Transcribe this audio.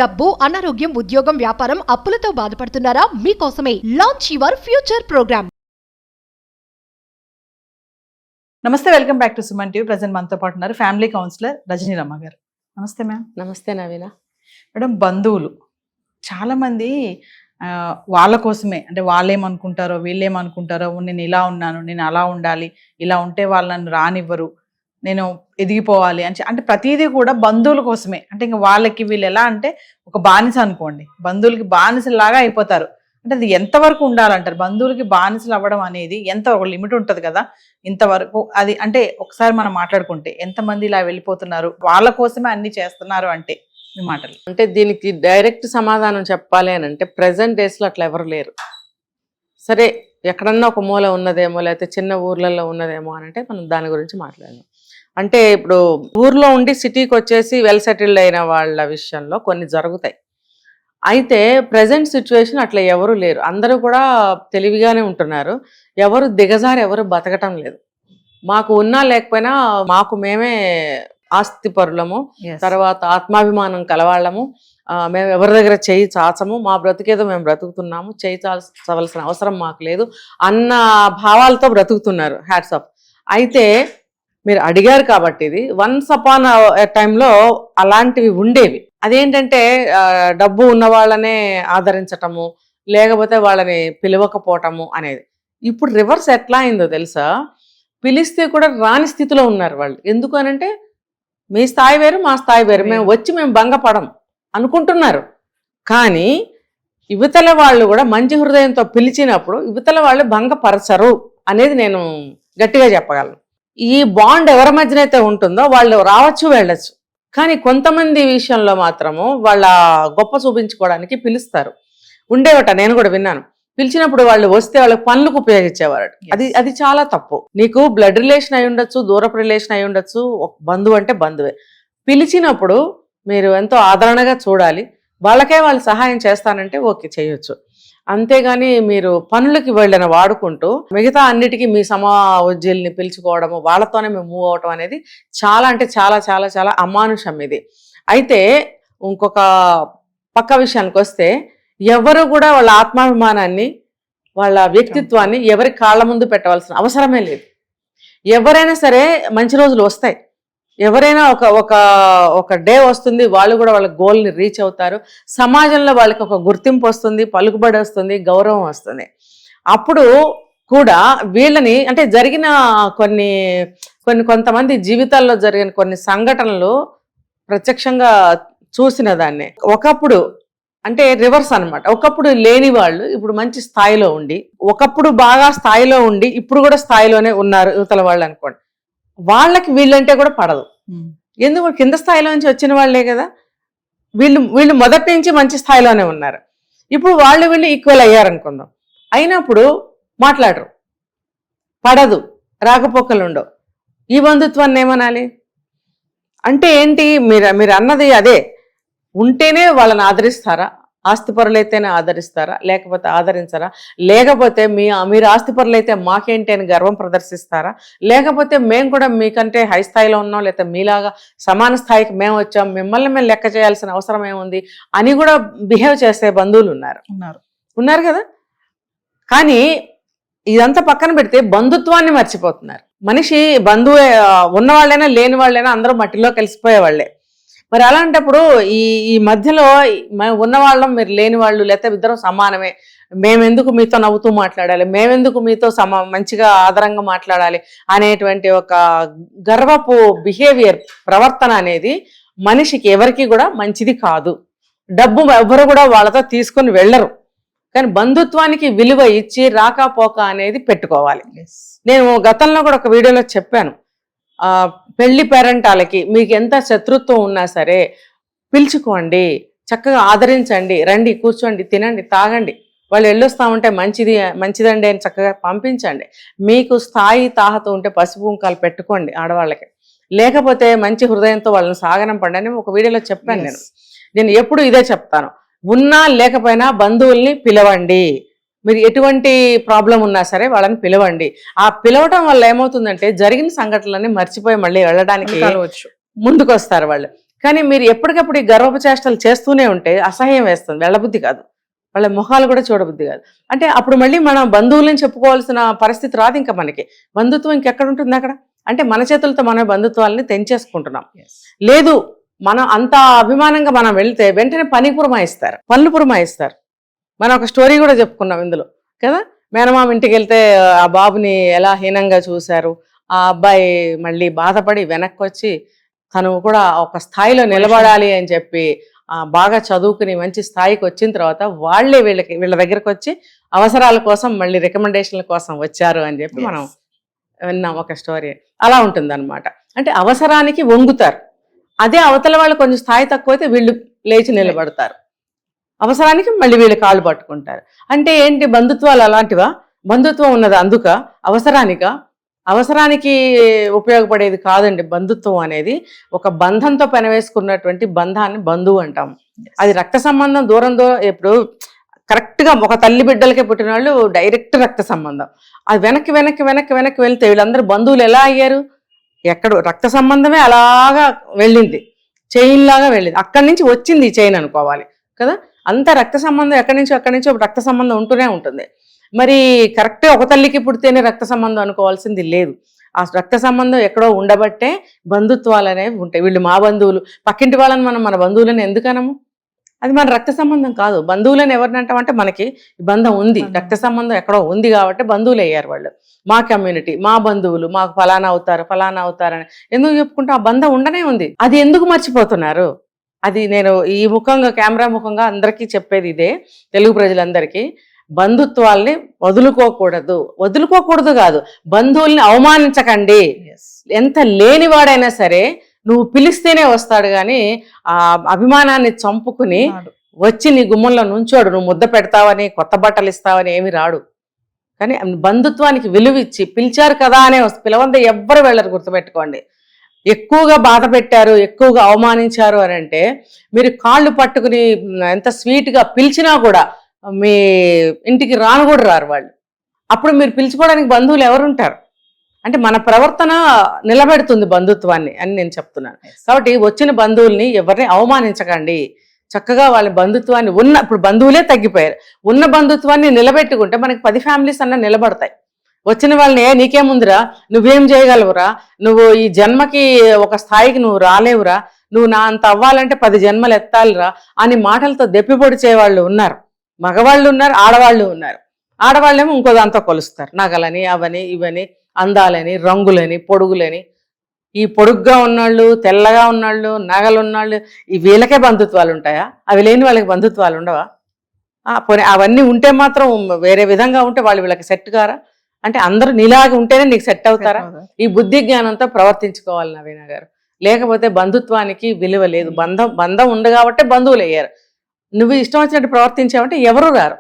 డబ్బు, అనారోగ్యం, ఉద్యోగం, వ్యాపారం, అప్పులతో బాధపడుతున్నారా? మీకోసమే లాంచ్ యువర్ ఫ్యూచర్ ప్రోగ్రామ్. నమస్తే, welcome back to Suman TV. Present మనతో పాటు ఉన్నారు ఫ్యామిలీ కౌన్సిలర్ రజనీ రమ్మ గారు. నమస్తే మ్యామ్. నమస్తే నవీన. మేడం, బంధువులు చాలామంది వాళ్ళ కోసమే, అంటే వాళ్ళేమనుకుంటారో వీళ్ళేమనుకుంటారో, నేను ఇలా ఉన్నాను, నేను అలా ఉండాలి, ఇలా ఉంటే వాళ్ళు నన్ను రానివ్వరు, నేను ఎదిగిపోవాలి అని, అంటే ప్రతిదీ కూడా బంధువుల కోసమే. అంటే ఇంకా వాళ్ళకి వీళ్ళు ఎలా అంటే ఒక బానిస అనుకోండి, బంధువులకి బానిసలాగా అయిపోతారు. అంటే అది ఎంతవరకు ఉండాలంటారు? బంధువులకి బానిసలు అవ్వడం అనేది ఎంత, ఒక లిమిట్ ఉంటుంది కదా, ఇంతవరకు అది అంటే ఒకసారి మనం మాట్లాడుకుంటే ఎంతమంది ఇలా వెళ్ళిపోతున్నారు, వాళ్ళ కోసమే అన్ని చేస్తున్నారు అంటే మీ మాటలు? అంటే దీనికి డైరెక్ట్ సమాధానం చెప్పాలి అని అంటే ప్రెసెంట్ డేస్లో అట్లా ఎవరు లేరు. సరే, ఎక్కడన్నా ఒక మూల ఉన్నదేమో, లేకపోతే చిన్న ఊర్లలో ఉన్నదేమో అని అంటే మనం దాని గురించి మాట్లాడదాం. అంటే ఇప్పుడు ఊర్లో ఉండి సిటీకి వచ్చేసి వెల్ సెటిల్డ్ అయిన వాళ్ళ విషయంలో కొన్ని జరుగుతాయి. అయితే ప్రజెంట్ సిచ్యువేషన్ అట్లా ఎవరు లేరు, అందరూ కూడా తెలివిగానే ఉంటున్నారు. ఎవరు దిగజారి ఎవరు బతకటం లేదు. మాకు ఉన్నా లేకపోయినా మాకు మేమే ఆస్తి పరులము, తర్వాత ఆత్మాభిమానం కలవాళ్ళము, మేము ఎవరి దగ్గర చేయి చాచము, మా బ్రతికేదో మేము బ్రతుకుతున్నాము, చేయి చాల్చవలసిన అవసరం మాకు లేదు అన్న భావాలతో బ్రతుకుతున్నారు. Hats off. అయితే మీరు అడిగారు కాబట్టి ఇది వన్స్ అపాన్ టైంలో అలాంటివి ఉండేవి. అదేంటంటే డబ్బు ఉన్న వాళ్ళనే ఆదరించటము, లేకపోతే వాళ్ళని పిలవకపోవటము అనేది. ఇప్పుడు రివర్స్ ఎట్లా అయిందో తెలుసా? పిలిస్తే కూడా రాని స్థితిలో ఉన్నారు వాళ్ళు. ఎందుకు అనంటే మీ స్థాయి వేరు, మా స్థాయి వేరు, మేము వచ్చి మేము భంగపడం అనుకుంటున్నారు. కానీ యువతల వాళ్ళు కూడా మంచి హృదయంతో పిలిచినప్పుడు యువతల వాళ్ళు భంగపరచరు అనేది నేను గట్టిగా చెప్పగలను. ఈ బాండ్ ఎవరి మధ్యనైతే ఉంటుందో వాళ్ళు రావచ్చు వెళ్ళచ్చు. కానీ కొంతమంది విషయంలో మాత్రము వాళ్ళ గొప్ప చూపించుకోవడానికి పిలుస్తారు. ఉండేవట, నేను కూడా విన్నాను. పిలిచినప్పుడు వాళ్ళు వస్తే వాళ్ళకి పనులకు ఉపయోగించేవారు. అది చాలా తప్పు. నీకు బ్లడ్ రిలేషన్ అయి ఉండొచ్చు, దూరపు రిలేషన్ అయి ఉండొచ్చు, బంధువు అంటే బంధువే. పిలిచినప్పుడు మీరు ఎంతో ఆదరణగా చూడాలి. వాళ్ళకే వాళ్ళు సహాయం చేస్తానంటే ఓకే, చేయొచ్చు. అంతేగాని మీరు పనులకి వెళ్ళిన వాడుకుంటూ మిగతా అన్నిటికీ మీ సమోజ్జీల్ని పిలుచుకోవడము, వాళ్ళతోనే మేము మూవ్ అవటం అనేది చాలా అంటే చాలా చాలా చాలా అమానుషం ఇది. అయితే ఇంకొక పక్క విషయానికి వస్తే, ఎవరు కూడా వాళ్ళ ఆత్మాభిమానాన్ని, వాళ్ళ వ్యక్తిత్వాన్ని ఎవరి కాళ్ళ ముందు పెట్టవలసిన అవసరమే లేదు. ఎవరైనా సరే మంచి రోజులు వస్తాయి. ఎవరైనా ఒక డే వస్తుంది, వాళ్ళు కూడా వాళ్ళ గోల్ని రీచ్ అవుతారు. సమాజంలో వాళ్ళకి ఒక గుర్తింపు వస్తుంది, పలుకుబడి వస్తుంది, గౌరవం వస్తుంది. అప్పుడు కూడా వీళ్ళని, అంటే జరిగిన కొంతమంది జీవితాల్లో జరిగిన కొన్ని సంఘటనలు ప్రత్యక్షంగా చూసిన దాన్ని. ఒకప్పుడు అంటే రివర్స్ అనమాట. ఒకప్పుడు లేని వాళ్ళు ఇప్పుడు మంచి స్థాయిలో ఉండి, ఒకప్పుడు బాగా స్థాయిలో ఉండి ఇప్పుడు కూడా స్థాయిలోనే ఉన్నారు యువతల వాళ్ళు అనుకోండి. వాళ్ళకి వీళ్ళంటే కూడా పడదు. ఎందుకు? కింద స్థాయిలో నుంచి వచ్చిన వాళ్లే కదా. వీళ్ళు మొదటి నుంచి మంచి స్థాయిలోనే ఉన్నారు. ఇప్పుడు వీళ్ళు ఈక్వల్ అయ్యారనుకుందాం. అయినప్పుడు మాట్లాడరు, పడదు, రాకపోకలు ఉండవు. ఈ బంధుత్వాన్ని ఏమనాలి? అంటే ఏంటి? మీరు అన్నది అదే. ఉంటేనే వాళ్ళని ఆదరిస్తారా? ఆస్తిపరులైతేనే ఆదరిస్తారా? లేకపోతే ఆదరించరా? లేకపోతే మీరు ఆస్తిపరులైతే మాకేంటి అని గర్వం ప్రదర్శిస్తారా? లేకపోతే మేము కూడా మీకంటే హై స్థాయిలో ఉన్నాం, లేకపోతే మీలాగా సమాన స్థాయికి మేము వచ్చాం, మిమ్మల్ని మేము లెక్క చేయాల్సిన అవసరం ఏముంది అని కూడా బిహేవ్ చేసే బంధువులు ఉన్నారు కదా. కానీ ఇదంతా పక్కన పెడితే బంధుత్వాన్ని మర్చిపోతున్నారు. మనిషి బంధువు ఉన్నవాళ్ళైనా లేని వాళ్ళైనా అందరూ మట్టిలో కలిసిపోయేవాళ్లే. మరి అలాంటప్పుడు ఈ మధ్యలో ఉన్నవాళ్ళం, మీరు లేని వాళ్ళు, లేకపోతే ఇద్దరం సమానమే, మేమెందుకు మీతో నవ్వుతూ మాట్లాడాలి, మేమెందుకు మీతో మంచిగా ఆదరంగా మాట్లాడాలి అనేటువంటి ఒక గర్వపు బిహేవియర్, ప్రవర్తన అనేది మనిషికి ఎవరికి కూడా మంచిది కాదు. డబ్బు ఎవరు కూడా వాళ్ళతో తీసుకొని వెళ్ళరు. కానీ బంధుత్వానికి విలువ ఇచ్చి రాకపోక అనేది పెట్టుకోవాలి. నేను గతంలో కూడా ఒక వీడియోలో చెప్పాను, పెళ్లి పేరెంటాలకి మీకు ఎంత శత్రుత్వం ఉన్నా సరే పిలుచుకోండి, చక్కగా ఆదరించండి, రండి, కూర్చోండి, తినండి, తాగండి, వాళ్ళు వెళ్ళొస్తా ఉంటే మంచిదండి అని చక్కగా పంపించండి. మీకు స్థాయి తాహత ఉంటే పసుపు కుంకాలు పెట్టుకోండి ఆడవాళ్ళకి. లేకపోతే మంచి హృదయంతో వాళ్ళని సాగనంపండి అని ఒక వీడియోలో చెప్పాను. నేను ఎప్పుడు ఇదే చెప్తాను, ఉన్నా లేకపోయినా బంధువుల్ని పిలవండి. మీరు ఎటువంటి ప్రాబ్లం ఉన్నా సరే వాళ్ళని పిలవండి. ఆ పిలవటం వల్ల ఏమవుతుందంటే జరిగిన సంఘటనలన్నీ మర్చిపోయి మళ్ళీ వెళ్ళడానికి ముందుకు వస్తారు వాళ్ళు. కానీ మీరు ఎప్పటికప్పుడు ఈ గర్వపచేష్టలు చేస్తూనే ఉంటే అసహ్యం వేస్తుంది, వెళ్ళబుద్ధి కాదు, వాళ్ళ ముఖాలు కూడా చూడబుద్ధి కాదు. అంటే అప్పుడు మళ్ళీ మనం బంధువులని చెప్పుకోవాల్సిన పరిస్థితి రాదు ఇంకా మనకి. బంధుత్వం ఇంకెక్కడ ఉంటుంది అక్కడ? అంటే మన చేతులతో మన బంధుత్వాలని తెంచేసుకుంటున్నాం. లేదు, మనం అంత అభిమానంగా మనం వెళ్తే వెంటనే పనులు పురమాయిస్తారు. మనం ఒక స్టోరీ కూడా చెప్పుకున్నాం ఇందులో కదా, మేనమామ ఇంటికి వెళ్తే ఆ బాబుని ఎలా హీనంగా చూశారు, ఆ అబ్బాయి మళ్ళీ బాధపడి వెనక్కి వచ్చి తను కూడా ఒక స్థాయిలో నిలబడాలి అని చెప్పి బాగా చదువుకుని మంచి స్థాయికి వచ్చిన తర్వాత వాళ్ళే వీళ్ళ దగ్గరకు వచ్చి అవసరాల కోసం మళ్ళీ రికమెండేషన్ల కోసం వచ్చారు అని చెప్పి మనం విన్నాం ఒక స్టోరీ. అలా ఉంటుందన్నమాట. అంటే అవసరానికి వంగుతారు, అదే అవతల వాళ్ళు కొంచెం స్థాయి తక్కువైతే వీళ్ళు లేచి నిలబడతారు, అవసరానికి మళ్ళీ వీళ్ళు కాళ్ళు పట్టుకుంటారు. అంటే ఏంటి, బంధుత్వాలు అలాంటివా? బంధుత్వం ఉన్నది అందుక, అవసరానికి ఉపయోగపడేది కాదండి. బంధుత్వం అనేది ఒక బంధంతో పెనవేసుకున్నటువంటి బంధాన్ని బంధువు అంటాం. అది రక్త సంబంధం దూరం ఇప్పుడు కరెక్ట్గా ఒక తల్లి బిడ్డలకే పుట్టిన వాళ్ళు డైరెక్ట్ రక్త సంబంధం. అది వెనక్కి వెళ్తే వీళ్ళందరూ బంధువులు ఎలా అయ్యారు? ఎక్కడో రక్త సంబంధమే అలాగా వెళ్ళింది, చైన్ లాగా వెళ్ళింది, అక్కడి నుంచి వచ్చింది ఈ చైన్ అనుకోవాలి కదా. అంత రక్త సంబంధం ఎక్కడి నుంచో రక్త సంబంధం ఉంటూనే ఉంటుంది. మరి కరెక్ట్గా ఒక తల్లికి పుడితేనే రక్త సంబంధం అనుకోవాల్సింది లేదు. ఆ రక్త సంబంధం ఎక్కడో ఉండబట్టే బంధుత్వాలు అనేవి ఉంటాయి. వీళ్ళు మా బంధువులు, పక్కింటి వాళ్ళని మనం మన బంధువులని ఎందుకనము? అది మన రక్త సంబంధం కాదు. బంధువులని ఎవరిని అంటామంటే మనకి బంధం ఉంది, రక్త సంబంధం ఎక్కడో ఉంది కాబట్టి బంధువులు అయ్యారు వాళ్ళు. మా కమ్యూనిటీ, మా బంధువులు, మాకు ఫలానా అవుతారని ఎందుకు చెప్పుకుంటే ఆ బంధం ఉండనే ఉంది. అది ఎందుకు మర్చిపోతున్నారు? అది నేను ఈ ముఖంగా కెమెరా ముఖంగా అందరికీ చెప్పేది ఇదే, తెలుగు ప్రజలందరికీ. బంధుత్వాల్ని వదులుకోకూడదు కాదు, బంధువుల్ని అవమానించకండి. ఎంత లేనివాడైనా సరే నువ్వు పిలిస్తేనే వస్తాడు, కానీ ఆ అభిమానాన్ని చంపుకుని వచ్చి నీ గుమ్మంలో నుంచోడు. నువ్వు ముద్ద పెడతావని, కొత్త బట్టలు ఇస్తావని ఏమి రాడు. కానీ బంధుత్వానికి విలువిచ్చి పిలిచారు కదా అనే పిలవందే ఎవ్వరు వెళ్ళరు, గుర్తుపెట్టుకోండి. ఎక్కువగా బాధ పెట్టారు, ఎక్కువగా అవమానించారు అని అంటే మీరు కాళ్ళు పట్టుకుని ఎంత స్వీట్గా పిలిచినా కూడా మీ ఇంటికి కూడా రారు వాళ్ళు. అప్పుడు మీరు పిలుచుకోవడానికి బంధువులు ఎవరుంటారు? అంటే మన ప్రవర్తన నిలబెడుతుంది బంధుత్వాన్ని అని నేను చెప్తున్నాను. కాబట్టి వచ్చిన బంధువుల్ని ఎవరిని అవమానించకండి, చక్కగా వాళ్ళ బంధుత్వాన్ని ఇప్పుడు బంధువులే తగ్గిపోయారు, ఉన్న బంధుత్వాన్ని నిలబెట్టుకుంటే మనకి 10 ఫ్యామిలీస్ అన్న నిలబడతాయి. వచ్చిన వాళ్ళని నీకేముందిరా, నువ్వేం చేయగలవురా, నువ్వు ఈ జన్మకి ఒక స్థాయికి నువ్వు రాలేవురా, నువ్వు నా అంత అవ్వాలంటే 10 జన్మలు ఎత్తాలిరా అని మాటలతో దెప్పిపొడిచే వాళ్ళు ఉన్నారు. మగవాళ్ళు ఉన్నారు, ఆడవాళ్ళు ఉన్నారు. ఆడవాళ్ళేమో ఇంకో దాంతో కొలుస్తారు, నగలని అవని ఇవని, అందాలని, రంగులని, పొడుగులని. ఈ పొడుగ్గా ఉన్నాళ్ళు, తెల్లగా ఉన్నాళ్ళు, నగలున్నాళ్ళు, ఈ వీళ్ళకే బంధుత్వాలు ఉంటాయా? అవి లేని వాళ్ళకి బంధుత్వాలు ఉండవా? పోనీ అవన్నీ ఉంటే మాత్రం వేరే విధంగా ఉంటే వాళ్ళు వీళ్ళకి సెట్ కారా? అంటే అందరూ నీలాగా ఉంటేనే నీకు సెట్ అవుతారా? ఈ బుద్ధి జ్ఞానంతో ప్రవర్తించుకోవాలి నవీన గారు. లేకపోతే బంధుత్వానికి విలువ లేదు. బంధం ఉంది కాబట్టి బంధువులు అయ్యారు. నువ్వు ఇష్టం వచ్చినట్టు ప్రవర్తించావంటే ఎవరు రారు.